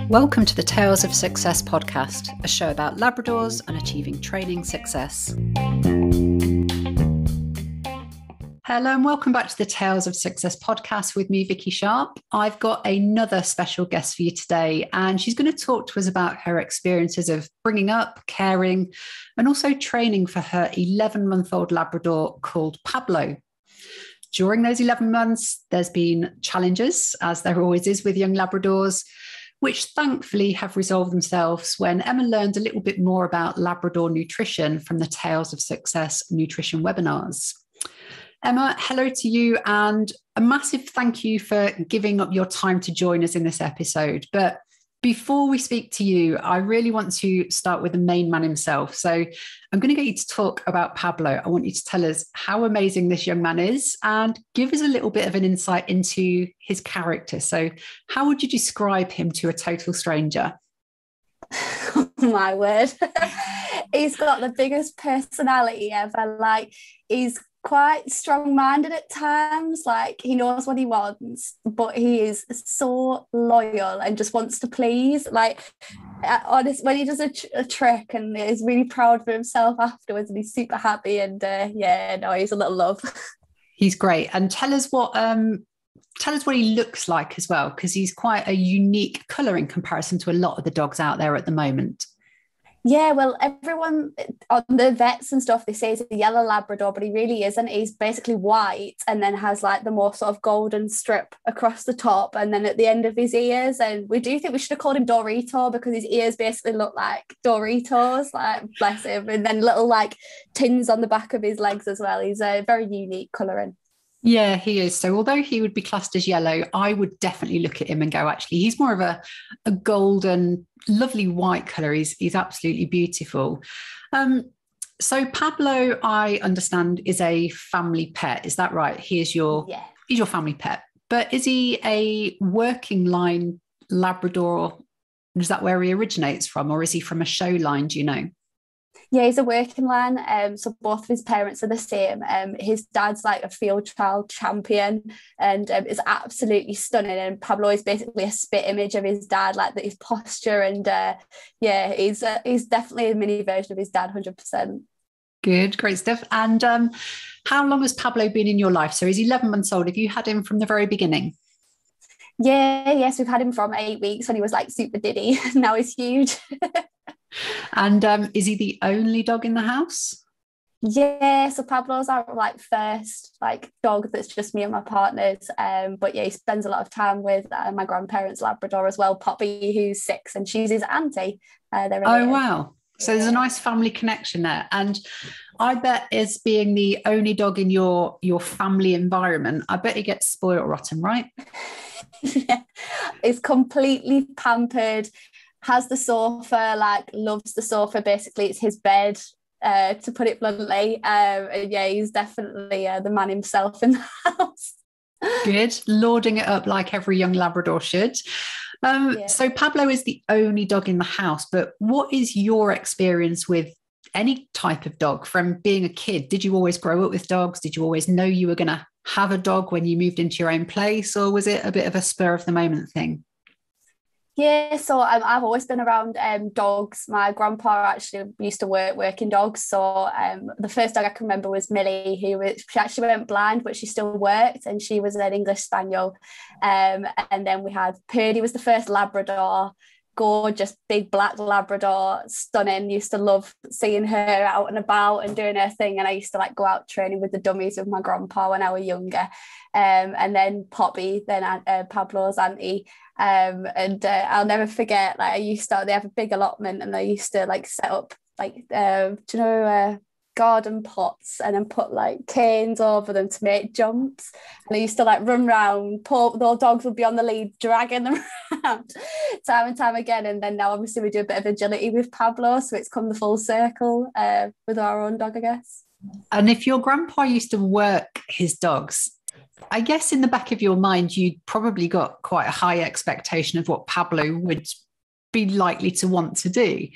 Welcome to the Tales of Success podcast, a show about Labradors and achieving training success. Hello and welcome back to the Tales of Success podcast with me, Vikki Sharp. I've got another special guest for you today, and she's going to talk to us about her experiences of bringing up, caring, and also training for her 11-month-old Labrador called Pablo. During those 11 months, there's been challenges, as there always is with young Labradors, which thankfully have resolved themselves when Emma learned a little bit more about Labrador nutrition from the Tales of Success nutrition webinars. Emma, hello to you, and a massive thank you for giving up your time to join us in this episode. But before we speak to you, I really want to start with the main man himself. So I'm going to get you to talk about Pablo. I want you to tell us how amazing this young man is and give us a little bit of an insight into his character. So how would you describe him to a total stranger? Oh, my word. He's got the biggest personality ever. He's quite strong-minded at times. He knows what he wants, but he is so loyal and just wants to please. Honest, when he does a trick and is really proud of himself afterwards, and he's super happy, and he's a little love. He's great. And tell us what he looks like as well, because he's quite a unique colour in comparison to a lot of the dogs out there at the moment. Yeah, well, everyone on the vets and stuff, they say he's a yellow Labrador, but he really isn't. He's basically white and then has the more sort of golden strip across the top and then at the end of his ears. And we do think we should have called him Dorito because his ears basically look like Doritos, bless him. And then little tins on the back of his legs as well. He's a very unique colouring. Yeah, he is. So although he would be classed as yellow, I would definitely look at him and go, actually, he's more of a golden, lovely white colour. He's absolutely beautiful. So Pablo, I understand, is a family pet. Is that right? He's your family pet. But is he a working line Labrador? Is that where he originates from? Or is he from a show line? Do you know? Yeah, he's a working line. So both of his parents are the same. His dad's a field trial champion and is absolutely stunning. And Pablo is basically a spit image of his dad, his posture. And he's definitely a mini version of his dad, 100%. Good, great stuff. And how long has Pablo been in your life? So he's 11 months old. Have you had him from the very beginning? Yes, we've had him from 8 weeks when he was super diddy. Now he's huge. And is he the only dog in the house? Yeah, so Pablo's our first dog that's just me and my partners. But yeah, he spends a lot of time with my grandparents' Labrador as well, Poppy, who's 6, and she's his auntie. Wow. So there's a nice family connection there. And I bet, as being the only dog in your family environment, I bet he gets spoiled rotten, right? Yeah, he's completely pampered. Has the sofa, loves the sofa. Basically, it's his bed, to put it bluntly. And yeah, he's definitely the man himself in the house. Good. Lording it up like every young Labrador should. So Pablo is the only dog in the house, but what is your experience with any type of dog from being a kid? Did you always grow up with dogs? Did you always know you were going to have a dog when you moved into your own place, or was it a bit of a spur of the moment thing? Yeah, so I've always been around dogs. My grandpa actually used to work in dogs. So the first dog I can remember was Millie, she actually went blind, but she still worked, and she was an English Spaniel. And then we had Purdy, was the first Labrador, gorgeous big black Labrador, stunning. Used to love seeing her out and about and doing her thing. And I used to go out training with the dummies with my grandpa when I was younger. And then Poppy, then Pablo's auntie. I'll never forget, they have a big allotment, and they used to set up garden pots and then put canes over them to make jumps, and they used to run around. The dogs would be on the lead dragging them around time and time again. And then now obviously we do a bit of agility with Pablo, so it's come the full circle with our own dog, I guess. And if your grandpa used to work his dogs, I guess in the back of your mind, you'd probably got quite a high expectation of what Pablo would be likely to want to do.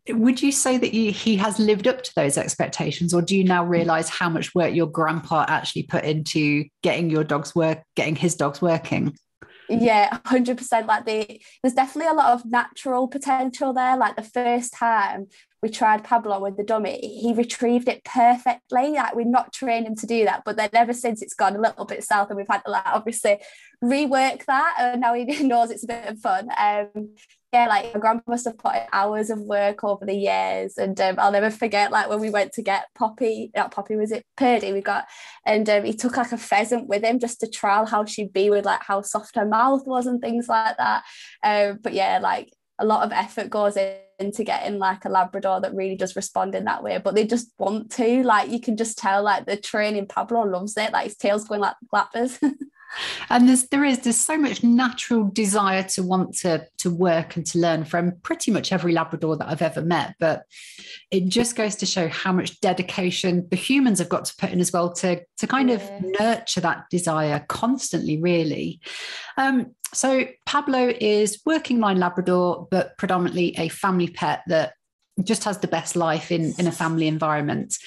Would you say that he has lived up to those expectations, or do you now realise how much work your grandpa actually put into getting his dogs working? Yeah, 100%. Like there's definitely a lot of natural potential there. Like the first time we tried Pablo with the dummy, he retrieved it perfectly. Like we'd not trained him to do that, but then ever since it's gone a little bit south, and we've had to like obviously rework that, and now he knows it's a bit of fun. Yeah, like my grandma must have put in hours of work over the years, and I'll never forget like when we went to get Poppy, not Poppy, was it Purdy? We got, and he took like a pheasant with him just to trial how she'd be with like how soft her mouth was and things like that. But yeah, like a lot of effort goes into getting like a Labrador that really does respond in that way, but they just want to, like you can just tell like the training. Pablo loves it, like his tail's going like flappers. And there's so much natural desire to want to work and to learn from pretty much every Labrador that I've ever met. But it just goes to show how much dedication the humans have got to put in as well to kind of nurture that desire constantly, really. So Pablo is working line Labrador, but predominantly a family pet that just has the best life in a family environment.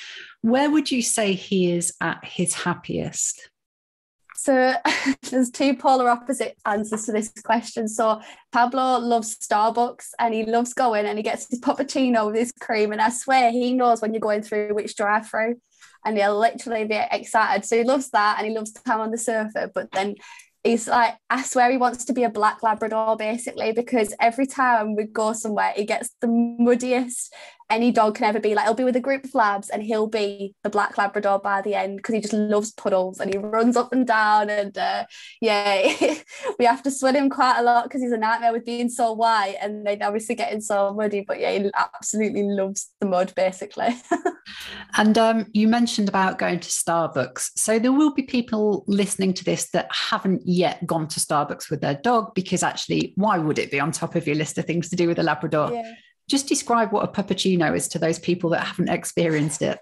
Where would you say he is at his happiest? So there's two polar opposite answers to this question. So Pablo loves Starbucks, and he loves going and he gets his Pupachinos with his cream. And I swear he knows when you're going through which drive-through, and he'll literally be excited. So he loves that, and he loves time on the sofa. But then he's like, I swear he wants to be a black Labrador basically, because every time we go somewhere, he gets the muddiest any dog can ever be. Like he'll be with a group of labs and he'll be the black Labrador by the end, because he just loves puddles and he runs up and down, and yeah, we have to swim him quite a lot because he's a nightmare with being so white and then obviously getting so muddy. But yeah, he absolutely loves the mud basically. And you mentioned about going to Starbucks. So there will be people listening to this that haven't yet gone to Starbucks with their dog, because actually, why would it be on top of your list of things to do with a Labrador? Yeah. Just describe what a Pupachino is to those people that haven't experienced it.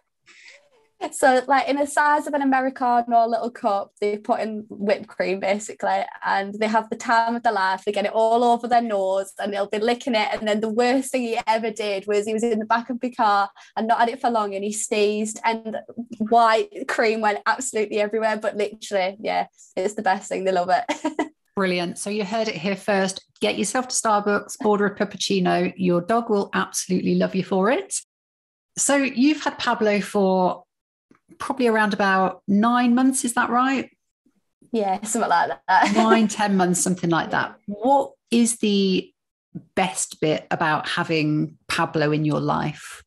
So like in the size of an Americano little cup, they put in whipped cream basically, and they have the time of their life. They get it all over their nose and they'll be licking it. And then the worst thing he ever did was he was in the back of the car and not had it for long, and he sneezed and white cream went absolutely everywhere. But literally, yeah, it's the best thing. They love it. Brilliant. So you heard it here first. Get yourself to Starbucks, order a Pupachino. Your dog will absolutely love you for it. So you've had Pablo for probably around about 9 months. Is that right? Yeah, something like that. 9-10 months, something like that. What is the best bit about having Pablo in your life?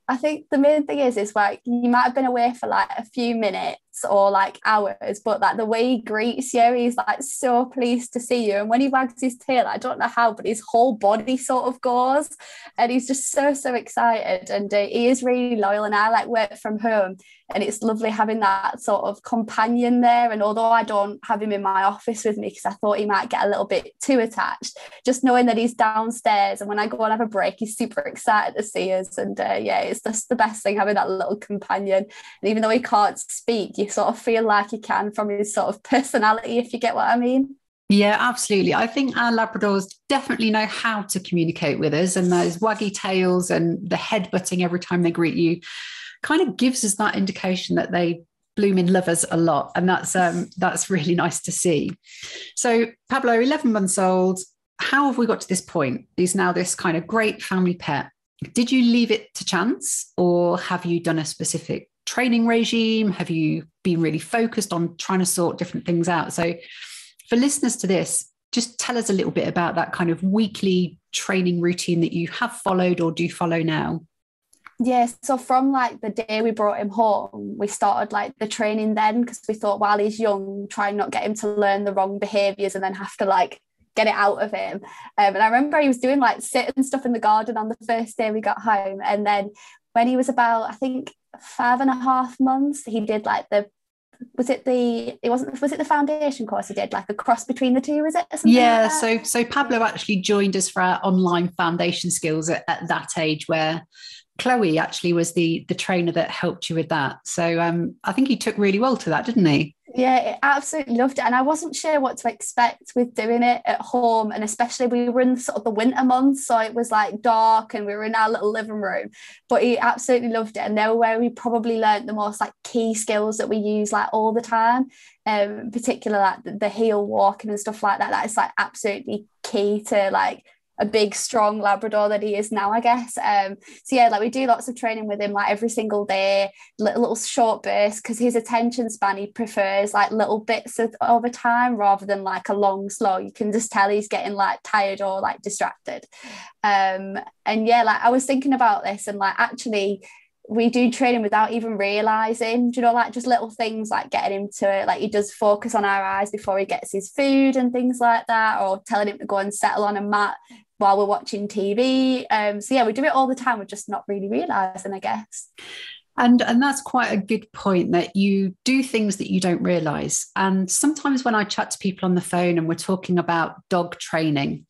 I think the main thing is like you might have been away for like a few minutes or like hours, but like the way he greets you, he's like so pleased to see you. And when he wags his tail, I don't know how, but his whole body sort of goes, and he's just so excited. And he is really loyal. And I like work from home, and it's lovely having that sort of companion there. And although I don't have him in my office with me because I thought he might get a little bit too attached, just knowing that he's downstairs, and when I go and have a break, he's super excited to see us. And yeah, it's just the best thing having that little companion. And even though he can't speak, you sort of feel like he can from his sort of personality, if you get what I mean. Yeah, absolutely. I think our Labradors definitely know how to communicate with us, and those waggy tails and the head butting every time they greet you kind of gives us that indication that they blooming love us a lot. And that's really nice to see. So Pablo, 11 months old, how have we got to this point? He's now this kind of great family pet. Did you leave it to chance, or have you done a specific training regime? Have you been really focused on trying to sort different things out? So for listeners to this, just tell us a little bit about that kind of weekly training routine that you have followed or do follow now. Yeah, so from like the day we brought him home, we started like the training then, because we thought while he's young, try and not get him to learn the wrong behaviours and then have to like get it out of him. And I remember he was doing like sit and stuff in the garden on the first day we got home. And then when he was about, I think 5.5 months, he did like was it the foundation course he did, like a cross between the two, was it? Yeah, like so Pablo actually joined us for our online foundation skills at that age, where Chloe actually was the trainer that helped you with that. So I think he took really well to that, didn't he? Yeah, I absolutely loved it. And I wasn't sure what to expect with doing it at home. And especially we were in sort of the winter months, so it was like dark and we were in our little living room. But he absolutely loved it. And they were where we probably learned the most like key skills that we use like all the time. particularly like the heel walking and stuff like that. That is like absolutely key to like a big strong Labrador that he is now, I guess. So yeah, like we do lots of training with him like every single day, little short bursts, because his attention span, he prefers like little bits of a time rather than like a long slow. You can just tell he's getting like tired or like distracted. And yeah, like I was thinking about this, and like actually we do training without even realizing, you know, like just little things like getting him to, like he does focus on our eyes before he gets his food and things like that, or telling him to go and settle on a mat while we're watching TV. So yeah, we do it all the time. We're just not really realizing, I guess. And that's quite a good point, that you do things that you don't realize. And sometimes when I chat to people on the phone and we're talking about dog training,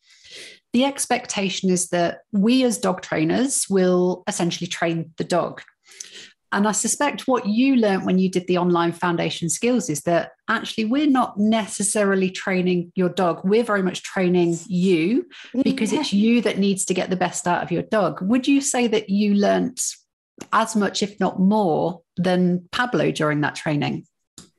the expectation is that we as dog trainers will essentially train the dog. And I suspect what you learned when you did the online foundation skills is that actually we're not necessarily training your dog. We're very much training you, because it's you that needs to get the best out of your dog. Would you say that you learnt as much, if not more, than Pablo during that training?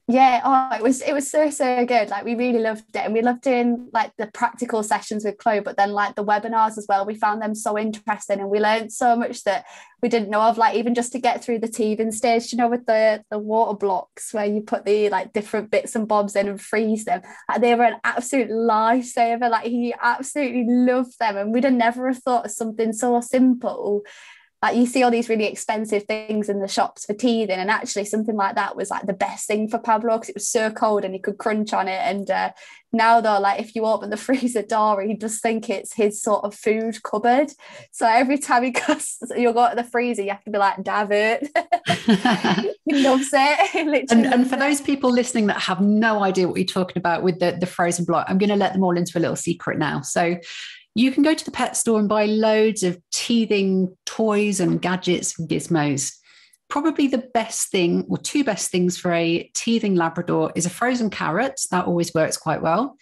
Yeah, it was so good. Like we really loved it, and we loved doing like the practical sessions with Chloe, but then like the webinars as well. We found them so interesting, and we learned so much that we didn't know of. Like even just to get through the teething stage, you know, with the water blocks where you put the like different bits and bobs in and freeze them. Like, they were an absolute lifesaver. Like he absolutely loved them, and we'd have never have thought of something so simple. Like you see all these really expensive things in the shops for teething, and actually something like that was like the best thing for Pablo because it was so cold and he could crunch on it. And now though, like if you open the freezer door, he just think it's his sort of food cupboard. So every time you'll go to the freezer, you have to be like, Davert. He loves it. And for those people listening that have no idea what you're talking about with the frozen block, I'm going to let them all into a little secret now. So you can go to the pet store and buy loads of teething toys and gadgets and gizmos. Probably the best thing, or two best things for a teething Labrador, is a frozen carrot. That always works quite well.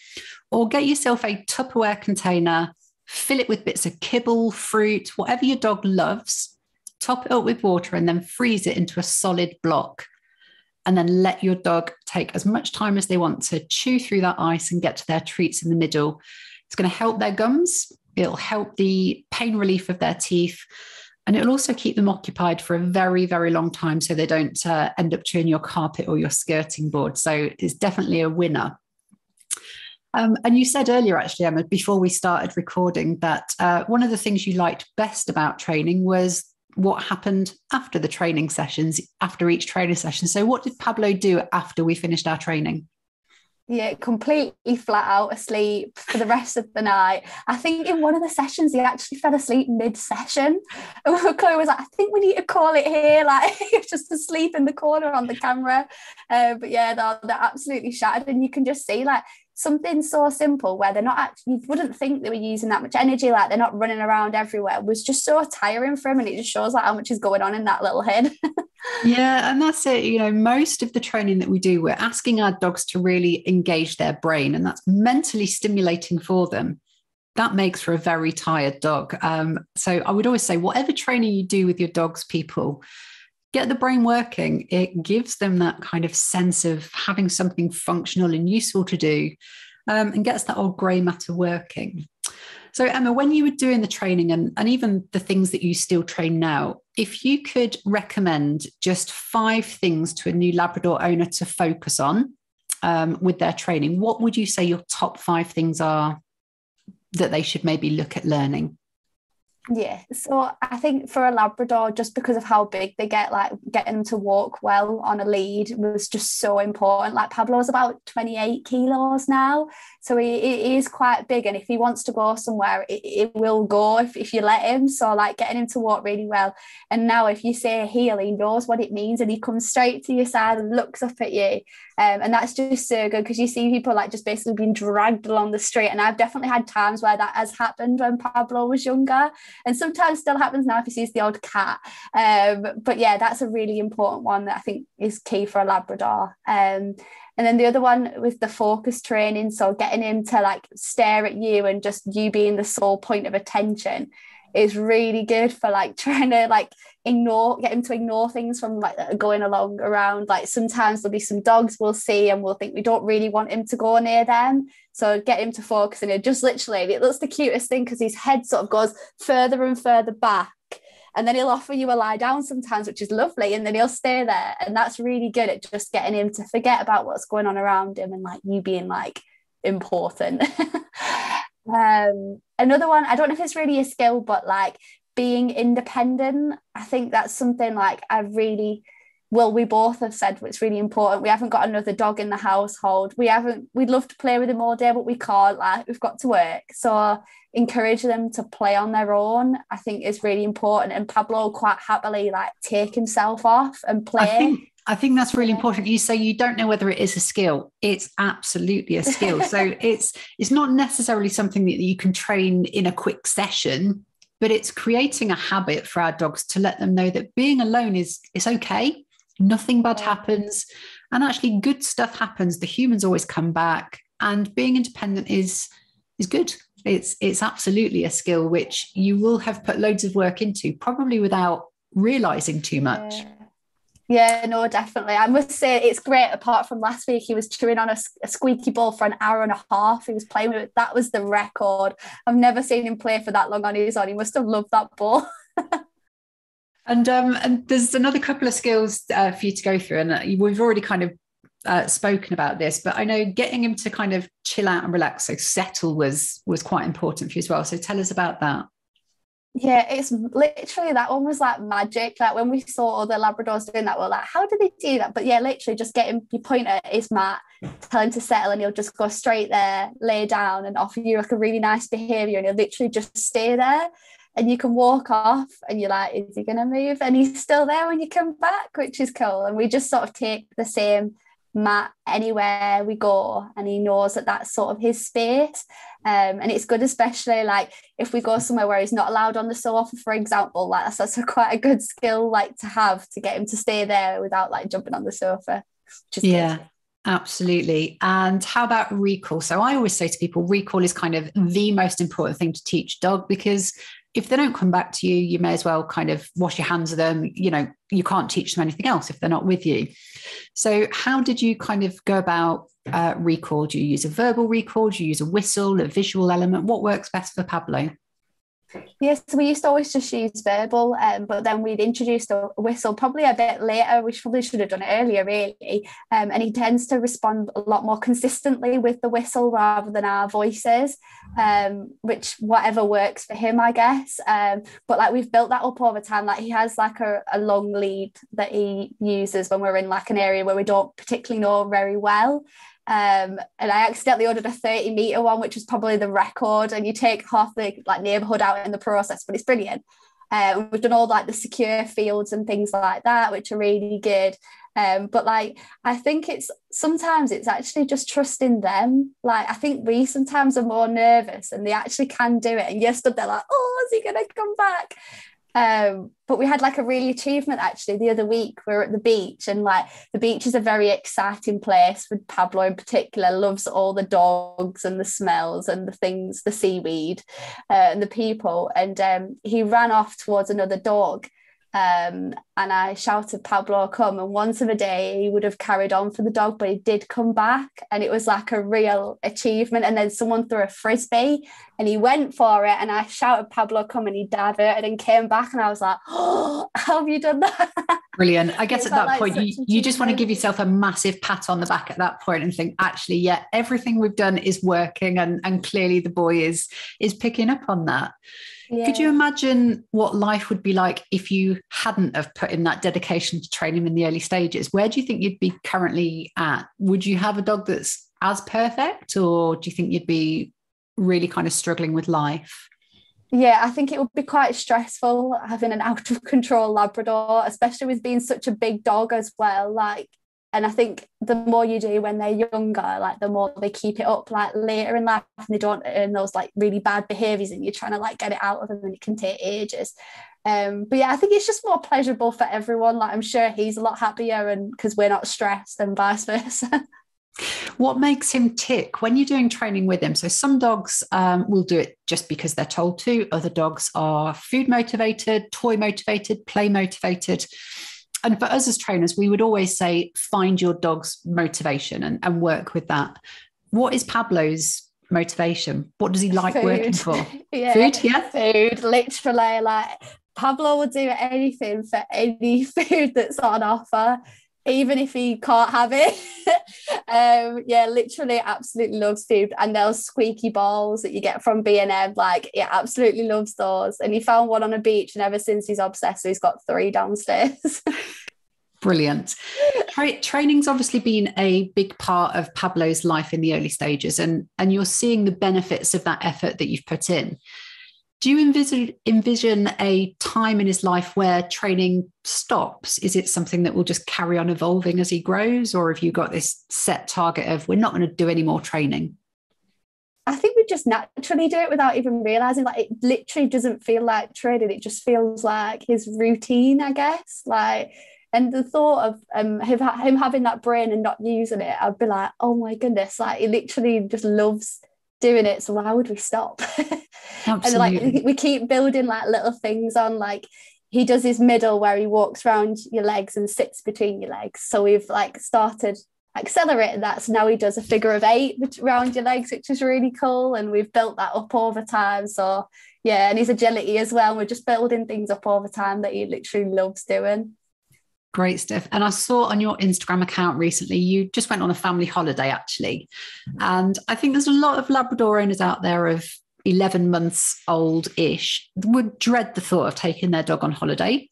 Or get yourself a Tupperware container, fill it with bits of kibble, fruit, whatever your dog loves, top it up with water, and then freeze it into a solid block. And then let your dog take as much time as they want to chew through that ice and get to their treats in the middle. It's going to help their gums. It'll help the pain relief of their teeth. And it'll also keep them occupied for a very, very long time so they don't end up chewing your carpet or your skirting board. So it's definitely a winner. And you said earlier, actually, Emma, before we started recording, that one of the things you liked best about training was what happened after the training sessions, after each training session. So what did Pablo do after we finished our training? Yeah, completely flat out asleep for the rest of the night. I think in one of the sessions he actually fell asleep mid-session. Chloe was like, I think we need to call it here. Like he was just asleep in the corner on the camera. But yeah, they're absolutely shattered, and you can just see like something so simple where they're not actually, you wouldn't think they were using that much energy, like they're not running around everywhere, was just so tiring for him, and it just shows like how much is going on in that little head. Yeah, and that's it. You know, most of the training that we do, we're asking our dogs to really engage their brain, and that's mentally stimulating for them. That makes for a very tired dog. So I would always say, whatever training you do with your dogs, people, get the brain working. It gives them that kind of sense of having something functional and useful to do, and gets that old grey matter working. So Emma, when you were doing the training and even the things that you still train now, if you could recommend just 5 things to a new Labrador owner to focus on with their training, what would you say your top 5 things are that they should maybe look at learning? Yeah, so I think for a Labrador, just because of how big they get, like getting them to walk well on a lead was just so important. Like Pablo's about 28 kilos now, so he is quite big, and if he wants to go somewhere, it will go if you let him. So like getting him to walk really well. And now if you say heel, he knows what it means, and he comes straight to your side and looks up at you. And that's just so good, because you see people like just basically being dragged along the street, and I've definitely had times where that has happened when Pablo was younger, and sometimes still happens now if he sees the odd cat. But yeah, that's a really important one that I think is key for a Labrador. And then the other one with the focus training, so getting him to like stare at you and just you being the sole point of attention. is really good for like trying to like get him to ignore things from like that are going along around. Like sometimes there'll be some dogs we'll see and we'll think we don't really want him to go near them, so get him to focus, and it just literally, it looks the cutest thing because his head sort of goes further and further back, and then he'll offer you a lie down sometimes, which is lovely, and then he'll stay there, and that's really good at just getting him to forget about what's going on around him and like you being like important. Another one, I don't know if it's really a skill, but like being independent, I think that's something like we both have said it's really important. We haven't got another dog in the household. We'd love to play with him all day, but we can't, like we've got to work. So encourage them to play on their own, I think is really important. And Pablo quite happily like take himself off and play. I think that's really important. You say you don't know whether it is a skill. It's absolutely a skill. So it's not necessarily something that you can train in a quick session, but it's creating a habit for our dogs to let them know that being alone is okay. Nothing bad happens, and actually good stuff happens. The humans always come back, and being independent is good. It's absolutely a skill which you will have put loads of work into, probably without realizing too much. Yeah, no, definitely. I must say it's great. Apart from last week, he was chewing on a squeaky ball for an hour and a half. He was playing with it. That was the record. I've never seen him play for that long on his own. He must have loved that ball. And there's another couple of skills for you to go through, and we've already kind of spoken about this, but I know getting him to kind of chill out and relax, so settle was quite important for you as well. So tell us about that. Yeah, it's literally, that one was like magic. Like when we saw other Labradors doing that, we're like, how do they do that? But yeah, literally just get him, you point at his mat, tell him to settle, and he'll just go straight there, lay down and offer you like a really nice behaviour, and he'll literally just stay there. And you can walk off and you're like, is he going to move? And he's still there when you come back, which is cool. And we just sort of take the same mat anywhere we go, and he knows that that's sort of his space. And it's good, especially like if we go somewhere where he's not allowed on the sofa, for example, like that's quite a good skill like to have, to get him to stay there without like jumping on the sofa. Yeah. Good. Absolutely. And how about recall? So I always say to people, recall is kind of the most important thing to teach dog, because if they don't come back to you, you may as well kind of wash your hands of them. You know, you can't teach them anything else if they're not with you. So how did you kind of go about recall? Do you use a verbal recall? Do you use a whistle, a visual element? What works best for Pablo? Yes, we used to always just use verbal, but then we'd introduced a whistle probably a bit later, which probably should have done it earlier, really. And he tends to respond a lot more consistently with the whistle rather than our voices, which whatever works for him, I guess. But like we've built that up over time. Like he has like a long lead that he uses when we're in like an area where we don't particularly know very well. And I accidentally ordered a 30-meter one, which was probably the record, and you take half the like neighborhood out in the process, but it's brilliant. We've done all like the secure fields and things like that, which are really good. But like I think sometimes it's actually just trusting them. Like I think we sometimes are more nervous, and they actually can do it, and you're stood there like, oh, is he gonna come back? But we had like a really achievement actually the other week. We were at the beach, and like the beach is a very exciting place for Pablo in particular. Loves all the dogs and the smells and the things, the seaweed, and the people. And he ran off towards another dog. And I shouted, Pablo, come. And once of a day he would have carried on for the dog, but he did come back, and it was like a real achievement. And then someone threw a frisbee and he went for it, and I shouted, Pablo, come, and he diverted and came back, and I was like, oh, how have you done that? Brilliant. I guess at that point you just want to give yourself a massive pat on the back at that point and think, actually, yeah, everything we've done is working, and clearly the boy is picking up on that. Yeah. Could you imagine what life would be like if you hadn't have put in that dedication to train him in the early stages? Where do you think you'd be currently at? Would you have a dog that's as perfect, or do you think you'd be really kind of struggling with life? Yeah, I think it would be quite stressful having an out of control Labrador, especially with being such a big dog as well. Like, and I think the more you do when they're younger, like the more they keep it up like later in life, and they don't earn those like really bad behaviours, and you're trying to like get it out of them, and it can take ages. But yeah, I think it's just more pleasurable for everyone. Like I'm sure he's a lot happier, and because we're not stressed, and vice versa. What makes him tick when you're doing training with him? So some dogs will do it just because they're told to. Other dogs are food motivated, toy motivated, play motivated. And for us as trainers, we would always say, find your dog's motivation and work with that. What is Pablo's motivation? What does he like working for? Yeah, Food, yeah? food, literally. Like Pablo will do anything for any food that's on offer, even if he can't have it. Yeah, literally absolutely loves food. And those squeaky balls that you get from B&M, like he absolutely loves those. And he found one on a beach, and ever since he's obsessed, so he's got 3 downstairs. Brilliant. Training's obviously been a big part of Pablo's life in the early stages, and you're seeing the benefits of that effort that you've put in. Do you envision a time in his life where training stops? Is it something that will just carry on evolving as he grows, or have you got this set target of we're not going to do any more training? I think we just naturally do it without even realizing. Like, it literally doesn't feel like training. It just feels like his routine, I guess. Like, and the thought of him having that brain and not using it, I'd be like, oh my goodness, like he literally just loves doing it. So why would we stop? And like we keep building like little things on, like he does his middle where he walks around your legs and sits between your legs. So we've like started accelerating that. So now he does a figure of 8 around your legs, which is really cool. And we've built that up over time. So yeah, and his agility as well. We're just building things up over time that he literally loves doing. Great stuff. And I saw on your Instagram account recently, you just went on a family holiday, actually. And I think there's a lot of Labrador owners out there of 11 months old-ish would dread the thought of taking their dog on holiday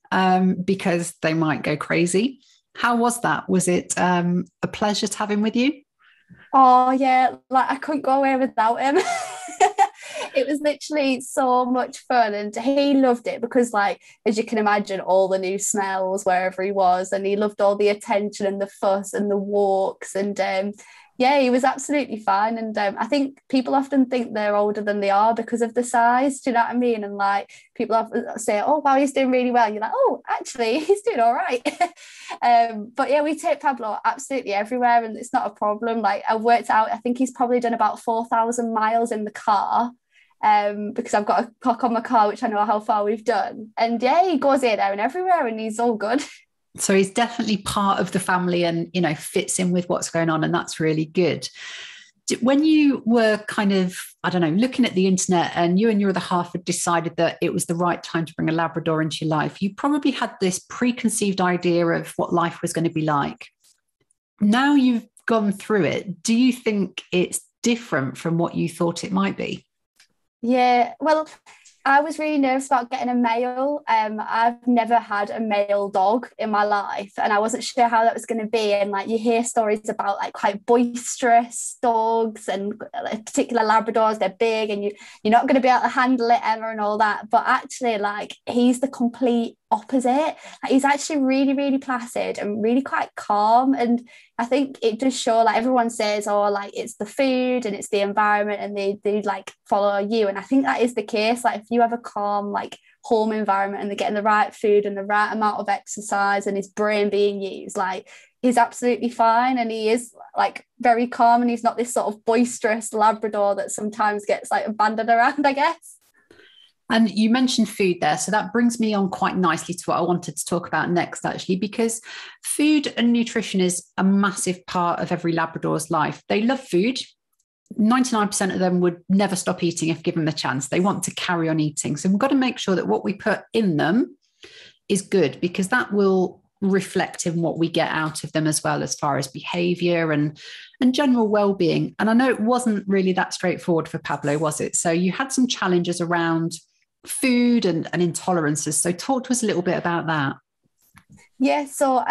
because they might go crazy. How was that? Was it a pleasure to have him with you? Oh, yeah. Like, I couldn't go away without him. It was literally so much fun, and he loved it because, like, as you can imagine, all the new smells wherever he was, and he loved all the attention and the fuss and the walks, and yeah, he was absolutely fine. And I think people often think they're older than they are because of the size. Do you know what I mean? And like people often say, "Oh, wow, he's doing really well." And you're like, "Oh, actually, he's doing all right." But yeah, we take Pablo absolutely everywhere, and it's not a problem. Like, I worked out, I think he's probably done about 4,000 miles in the car. Because I've got a clock on my car, which I know how far we've done. And yeah, he goes here, there and everywhere, and he's all good. So he's definitely part of the family and, you know, fits in with what's going on. And that's really good. When you were kind of, I don't know, looking at the internet and you and your other half had decided that it was the right time to bring a Labrador into your life, you probably had this preconceived idea of what life was going to be like. Now you've gone through it. Do you think it's different from what you thought it might be? Yeah, well, I was really nervous about getting a male. I've never had a male dog in my life, and I wasn't sure how that was going to be. And like, you hear stories about like quite boisterous dogs, and particular Labradors, they're big, and you're not going to be able to handle it ever, and all that. But actually, like, he's the complete opposite. Like, he's actually really, really placid and really quite calm. And I think it does show, like, everyone says, oh, like, it's the food and it's the environment, and they like follow you. And I think that is the case. Like, if you have a calm, like, home environment, and they're getting the right food and the right amount of exercise and his brain being used, like, he's absolutely fine. And he is like very calm, and he's not this sort of boisterous Labrador that sometimes gets like abandoned around, I guess. And you mentioned food there. So that brings me on quite nicely to what I wanted to talk about next, actually, because food and nutrition is a massive part of every Labrador's life. They love food. 99% of them would never stop eating if given the chance. They want to carry on eating. So we've got to make sure that what we put in them is good, because that will reflect in what we get out of them as well, as far as behavior and general well-being. And I know it wasn't really that straightforward for Pablo, was it? So you had some challenges around food and intolerances. So talk to us a little bit about that. Yeah, so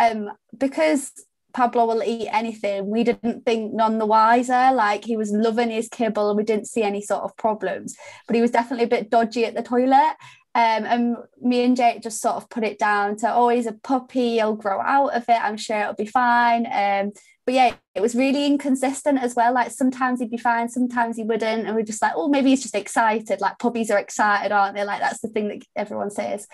because Pablo will eat anything, we didn't think none the wiser. Like, he was loving his kibble and we didn't see any sort of problems, but he was definitely a bit dodgy at the toilet. And me and Jake just sort of put it down to, oh, he's a puppy, he'll grow out of it, I'm sure it'll be fine. But But yeah, it was really inconsistent as well. Like sometimes he'd be fine, sometimes he wouldn't. And we're just like, oh, maybe he's just excited. Like puppies are excited, aren't they? Like that's the thing that everyone says.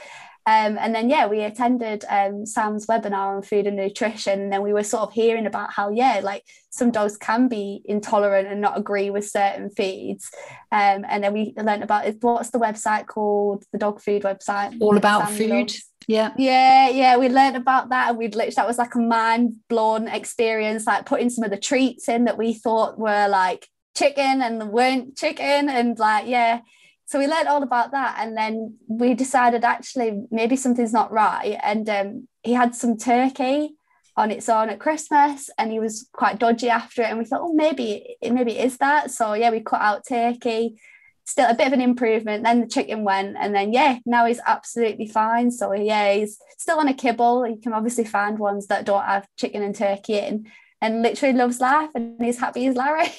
And then, yeah, we attended Sam's webinar on food and nutrition. And then we were sort of hearing about how, yeah, like some dogs can be intolerant and not agree with certain feeds. And then we learned about what's the website called, the dog food website? All About Food. Loves. Yeah, we learned about that, and that was like a mind-blown experience, like putting some of the treats in that we thought were like chicken and weren't chicken, and like, yeah. So we learned all about that, and then we decided actually maybe something's not right. And he had some turkey on its own at Christmas, and he was quite dodgy after it, and we thought, oh, maybe it is that. So yeah, we cut out turkey. Still a bit of an improvement. Then the chicken went, and then yeah, now he's absolutely fine. So yeah, he's still on a kibble. You can obviously find ones that don't have chicken and turkey in, and literally loves life, and he's happy as Larry.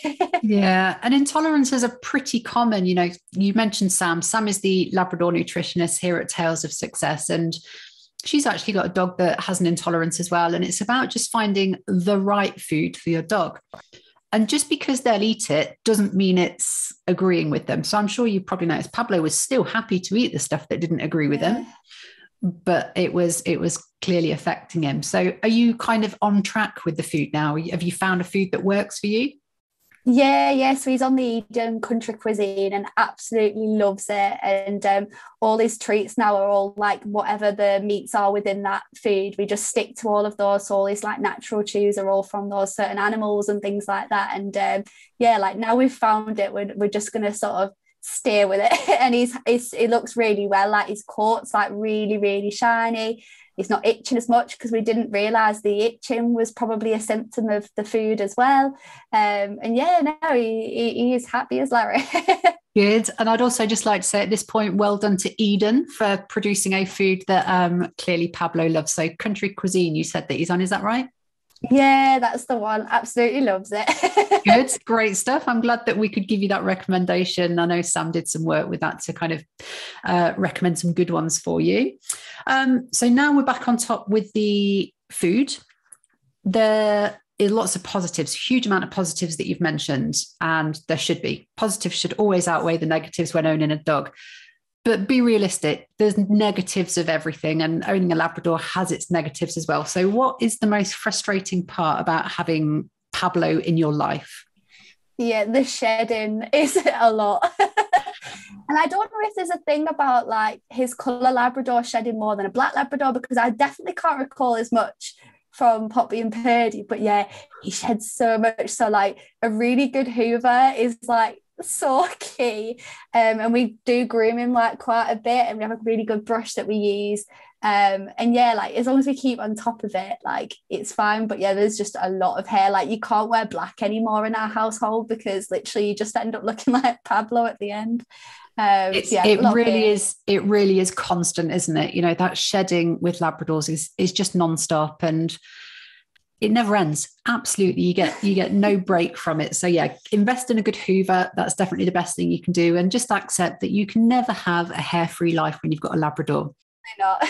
Yeah, and intolerances are pretty common. You know, you mentioned Sam. Sam is the Labrador nutritionist here at Tales of Success, and she's actually got a dog that has an intolerance as well. And it's about just finding the right food for your dog. And just because they'll eat it doesn't mean it's agreeing with them. So I'm sure you probably noticed Pablo was still happy to eat the stuff that didn't agree with him, but it was clearly affecting him. So are you kind of on track with the food now? Have you found a food that works for you? Yeah. So he's on the Eden country cuisine and absolutely loves it. And all his treats now are all like whatever the meats are within that food. We just stick to all of those. So all his like natural chews are all from those certain animals and things like that. And yeah, like now we've found it, we're just going to sort of stay with it. And he looks really well. Like his coat's like really, really shiny. He's not itching as much because we didn't realise the itching was probably a symptom of the food as well. And yeah, no, he is happy as Larry. Good. And I'd also just like to say at this point, well done to Eden for producing a food that clearly Pablo loves. So country cuisine, you said that he's on, is that right? Yeah, that's the one. Absolutely loves it. Good, great stuff. I'm glad that we could give you that recommendation. I know Sam did some work with that to kind of recommend some good ones for you. So now we're back on top with the food. There is lots of positives, huge amount of positives that you've mentioned, and there should be. Positives should always outweigh the negatives when owning a dog. But be realistic, there's negatives of everything, and owning a Labrador has its negatives as well. So what is the most frustrating part about having Pablo in your life? Yeah, the shedding is a lot. And I don't know if there's a thing about like his colour Labrador shedding more than a black Labrador, because I definitely can't recall as much from Poppy and Purdy. But yeah, he sheds so much. So like a really good hoover is like so key, and we do groom him like quite a bit, and we have a really good brush that we use, and yeah, like as long as we keep on top of it, like it's fine. But yeah, there's just a lot of hair. Like you can't wear black anymore in our household because literally you just end up looking like Pablo at the end. It really is constant, isn't it? You know, that shedding with Labradors is just non-stop, and it never ends. Absolutely. You get no break from it. So yeah, invest in a good hoover. That's definitely the best thing you can do. And just accept that you can never have a hair-free life when you've got a Labrador. Not.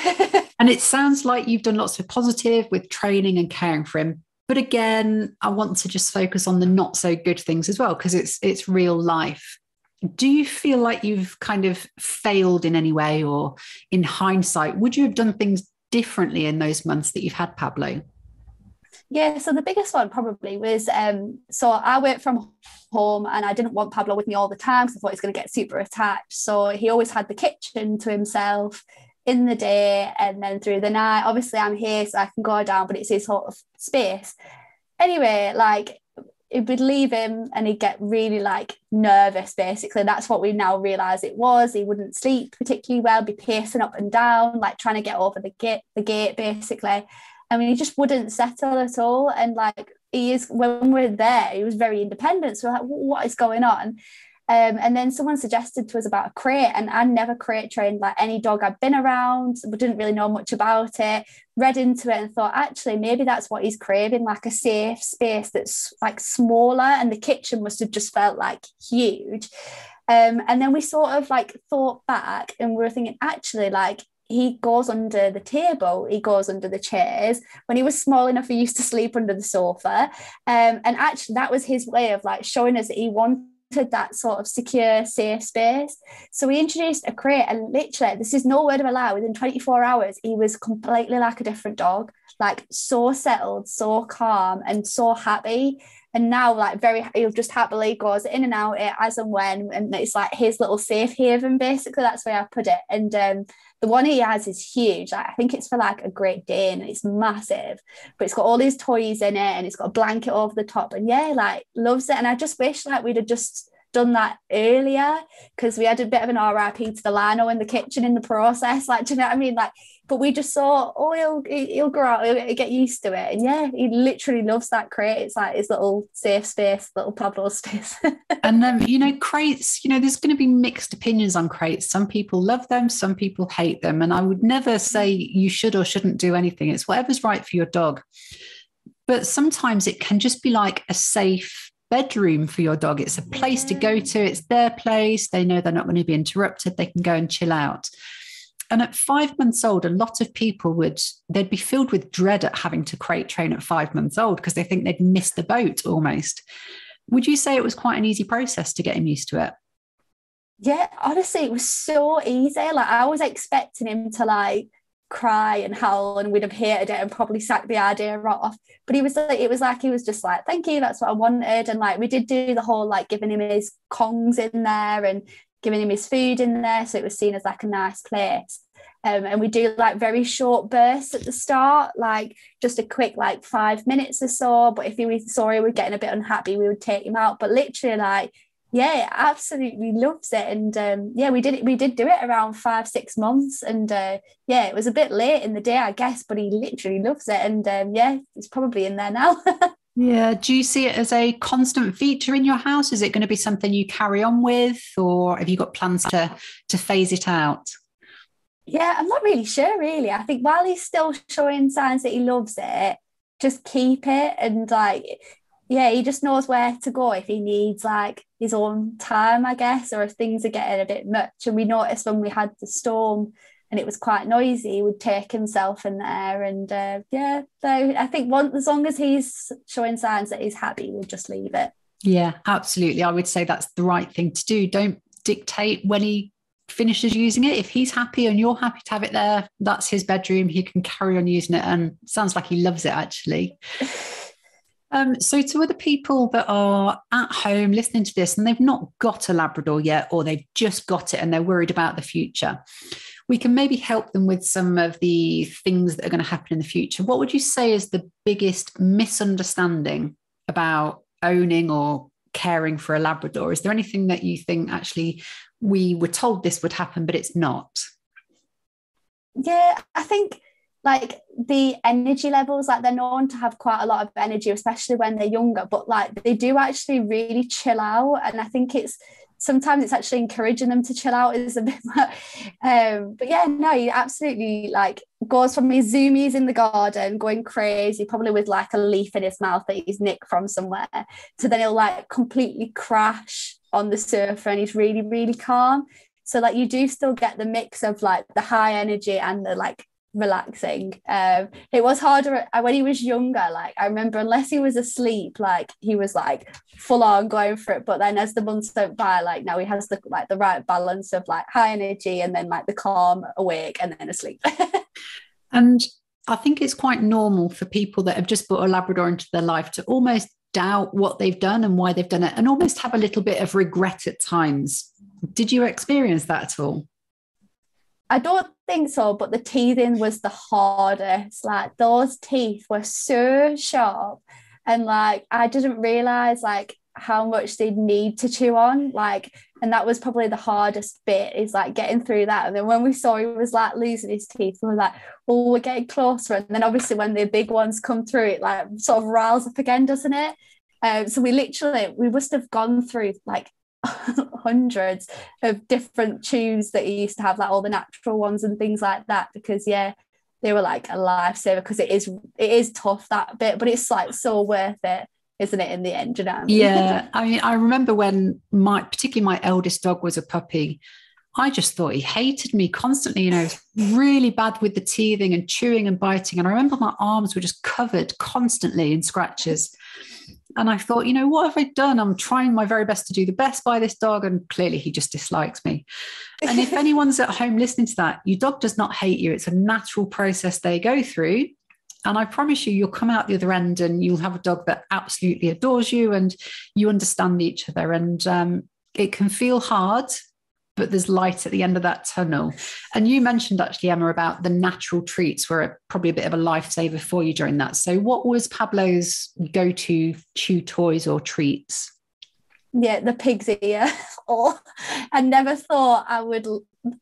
And it sounds like you've done lots of positive with training and caring for him. But again, I want to just focus on the not so good things as well, because it's real life. Do you feel like you've kind of failed in any way, or in hindsight, would you have done things differently in those months that you've had Pablo? Yeah, so the biggest one probably was, so I work from home and I didn't want Pablo with me all the time because I thought he was going to get super attached. So he always had the kitchen to himself in the day, and then through the night, obviously I'm here so I can go down, but it's his sort of space. Anyway, like it would leave him and he'd get really like nervous, basically. That's what we now realise it was. He wouldn't sleep particularly well, be pacing up and down, like trying to get over the gate basically. I mean, he just wouldn't settle at all. And like when we're there, he was very independent. So we're like, what is going on? And then someone suggested to us about a crate, and I never crate trained like any dog I've been around. We didn't really know much about it. Read into it and thought, actually, maybe that's what he's craving, like a safe space that's like smaller. And the kitchen must have just felt like huge. And then we sort of like thought back, and we were thinking, actually, like he goes under the table, he goes under the chairs. When he was small enough, he used to sleep under the sofa. And actually that was his way of like showing us that he wanted that sort of secure, safe space. So we introduced a crate, and literally, this is no word of a lie, within 24 hours, he was completely like a different dog, like so settled, so calm, and so happy. And now, like, he'll just happily goes in and out as and when, and it's like his little safe haven, basically. That's where I put it. And the one he has is huge. Like, I think it's for like a Great Dane. It's massive, but it's got all these toys in it, and it's got a blanket over the top. And yeah, like, loves it. And I just wish like we'd have just done that earlier, because we had a bit of an RIP to the Lino in the kitchen in the process. Like, do you know what I mean? Like, but we just saw, oh, he'll grow out, he'll get used to it. And yeah, he literally loves that crate. It's like his little safe space, little Pablo space. And then, you know, crates, you know, there's going to be mixed opinions on crates. Some people love them, some people hate them. And I would never say you should or shouldn't do anything. It's whatever's right for your dog. But sometimes it can just be like a safe bedroom for your dog. It's a place to go to. It's their place. They know they're not going to be interrupted. They can go and chill out. And at 5 months old, a lot of people they'd be filled with dread at having to crate train at 5 months old, because they think they'd missed the boat almost. Would you say it was quite an easy process to get him used to it? Yeah, honestly, it was so easy. Like, I was expecting him to like cry and howl, and we'd have hated it and probably sacked the idea off. But he was like, it was like he was just like, thank you, that's what I wanted. And like, we did do the whole like giving him his Kongs in there and giving him his food in there, so it was seen as like a nice place. And we do like very short bursts at the start, like just a quick like 5 minutes or so. But if we saw he was getting a bit unhappy, we would take him out. But literally, like, yeah, absolutely loves it. And yeah, we did do it around 5-6 months. And yeah, it was a bit late in the day, I guess, but he literally loves it. And yeah, he's probably in there now. Yeah. Do you see it as a constant feature in your house? Is it going to be something you carry on with, or have you got plans to phase it out? Yeah, I'm not really sure, really. I think while he's still showing signs that he loves it, just keep it. And like, yeah, he just knows where to go if he needs like his own time, I guess, or if things are getting a bit much. And we noticed when we had the storm and it was quite noisy, he would take himself in there. And yeah, so I think as long as he's showing signs that he's happy, we'll just leave it. Yeah, absolutely. I would say that's the right thing to do. Don't dictate when he finishes using it. If he's happy and you're happy to have it there, that's his bedroom. He can carry on using it, and sounds like he loves it, actually. So to other people that are at home listening to this and they've not got a Labrador yet, or they've just got it and they're worried about the future, we can maybe help them with some of the things that are going to happen in the future. What would you say is the biggest misunderstanding about owning or caring for a Labrador? Is there anything that you think actually we were told this would happen, but it's not? Yeah, I think like the energy levels, like they're known to have quite a lot of energy, especially when they're younger, but like they do actually really chill out. And I think sometimes it's actually encouraging them to chill out is a bit much. But yeah, no, he absolutely like goes from his zoomies in the garden going crazy, probably with like a leaf in his mouth that he's nicked from somewhere, to then he'll like completely crash on the sofa and he's really, really calm. So like you do still get the mix of like the high energy and the like relaxing. It was harder when he was younger. Like I remember, unless he was asleep, like he was like full on going for it. But then as the months went by, like now he has the right balance of like high energy and then like the calm, awake, and then asleep. And I think it's quite normal for people that have just brought a Labrador into their life to almost doubt what they've done and why they've done it, and almost have a little bit of regret at times. Did you experience that at all? I don't think so, but the teething was the hardest. Like those teeth were so sharp, and like I didn't realize like how much they'd need to chew on. Like, and that was probably the hardest bit, is like getting through that. And then when we saw he was like losing his teeth, we were like, oh, we're getting closer. And then obviously when the big ones come through, it like sort of riles up again, doesn't it? So we must have gone through like hundreds of different chews that he used to have, like all the natural ones and things like that, because yeah, they were like a lifesaver, because it is tough, that bit, but it's like so worth it, isn't it, in the end? You know what I mean? Yeah, I mean, I remember when particularly my eldest dog was a puppy, I just thought he hated me constantly, really bad with the teething and chewing and biting. And I remember my arms were just covered constantly in scratches. And I thought, what have I done? I'm trying my very best to do the best by this dog. And clearly he just dislikes me. And if anyone's at home listening to that, your dog does not hate you. It's a natural process they go through. And I promise you, you'll come out the other end and you'll have a dog that absolutely adores you and you understand each other. And it can feel hard, but there's light at the end of that tunnel. And you mentioned actually, Emma, about the natural treats were probably a bit of a lifesaver for you during that. So what was Pablo's go-to chew toys or treats? Yeah, the pig's ear. I never thought I would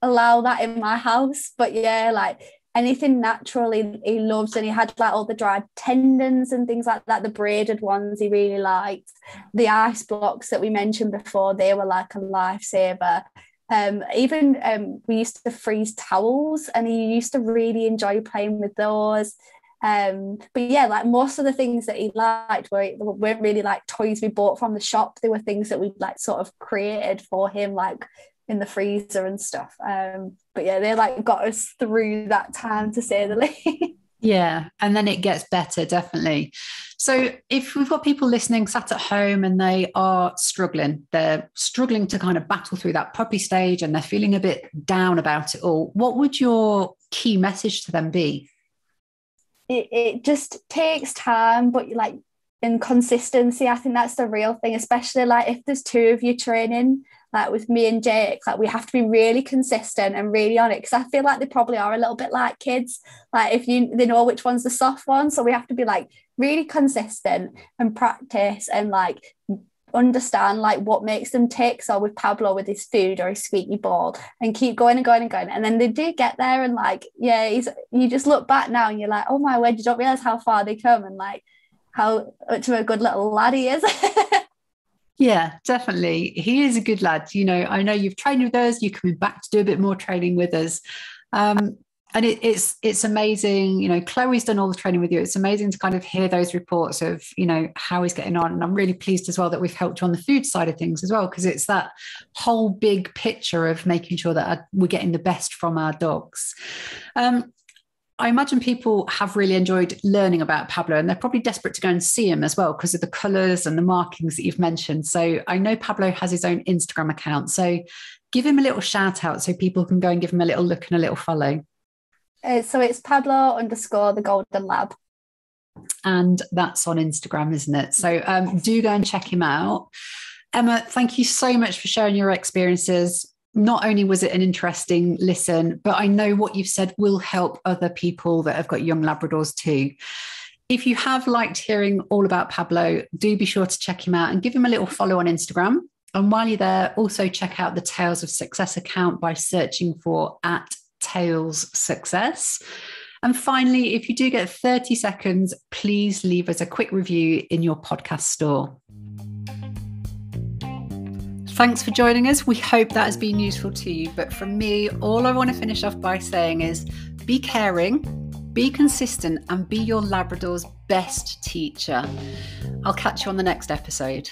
allow that in my house. But yeah, like anything natural he loves. And he had like all the dried tendons and things like that. The braided ones he really liked. The ice blocks that we mentioned before, they were like a lifesaver. We used to freeze towels and he used to really enjoy playing with those. But yeah, like most of the things that he liked weren't really like toys we bought from the shop. They were things that we'd like sort of created for him, like in the freezer and stuff. But yeah, they like got us through that time, to say the least. Yeah, and then it gets better, definitely. So if we've got people listening sat at home and they are struggling, they're struggling to kind of battle through that puppy stage and they're feeling a bit down about it all, what would your key message to them be? It just takes time, but like in consistency, I think that's the real thing, especially like if there's two of you training, like with me and Jake, like we have to be really consistent and really on it, because I feel like they probably are a little bit like kids, like they know which one's the soft one, so we have to be like really consistent and practice and like understand like what makes them tick. So with Pablo, with his food or his squeaky ball, and keep going and going and going, and then they do get there, and like you just look back now and you're like, oh my word, you don't realize how far they come and like how much of a good little lad he is. Yeah, definitely. He is a good lad. I know you've trained with us. You're coming back to do a bit more training with us. And it's amazing. Chloe's done all the training with you. It's amazing to kind of hear those reports of, how he's getting on. And I'm really pleased as well that we've helped you on the food side of things as well, because it's that whole big picture of making sure that we're getting the best from our dogs. I imagine people have really enjoyed learning about Pablo, and they're probably desperate to go and see him as well because of the colours and the markings that you've mentioned. So I know Pablo has his own Instagram account. So give him a little shout out so people can go and give him a little look and a little follow. So it's Pablo_the Golden Lab. And that's on Instagram, isn't it? So do go and check him out. Emma, thank you so much for sharing your experiences. Not only was it an interesting listen, but I know what you've said will help other people that have got young Labradors too. If you have liked hearing all about Pablo, do be sure to check him out and give him a little follow on Instagram. And while you're there, also check out the Tales of Success account by searching for @TalesSuccess. And finally, if you do get 30 seconds, please leave us a quick review in your podcast store. Thanks for joining us. We hope that has been useful to you. But from me, all I want to finish off by saying is be caring, be consistent, and be your Labrador's best teacher. I'll catch you on the next episode.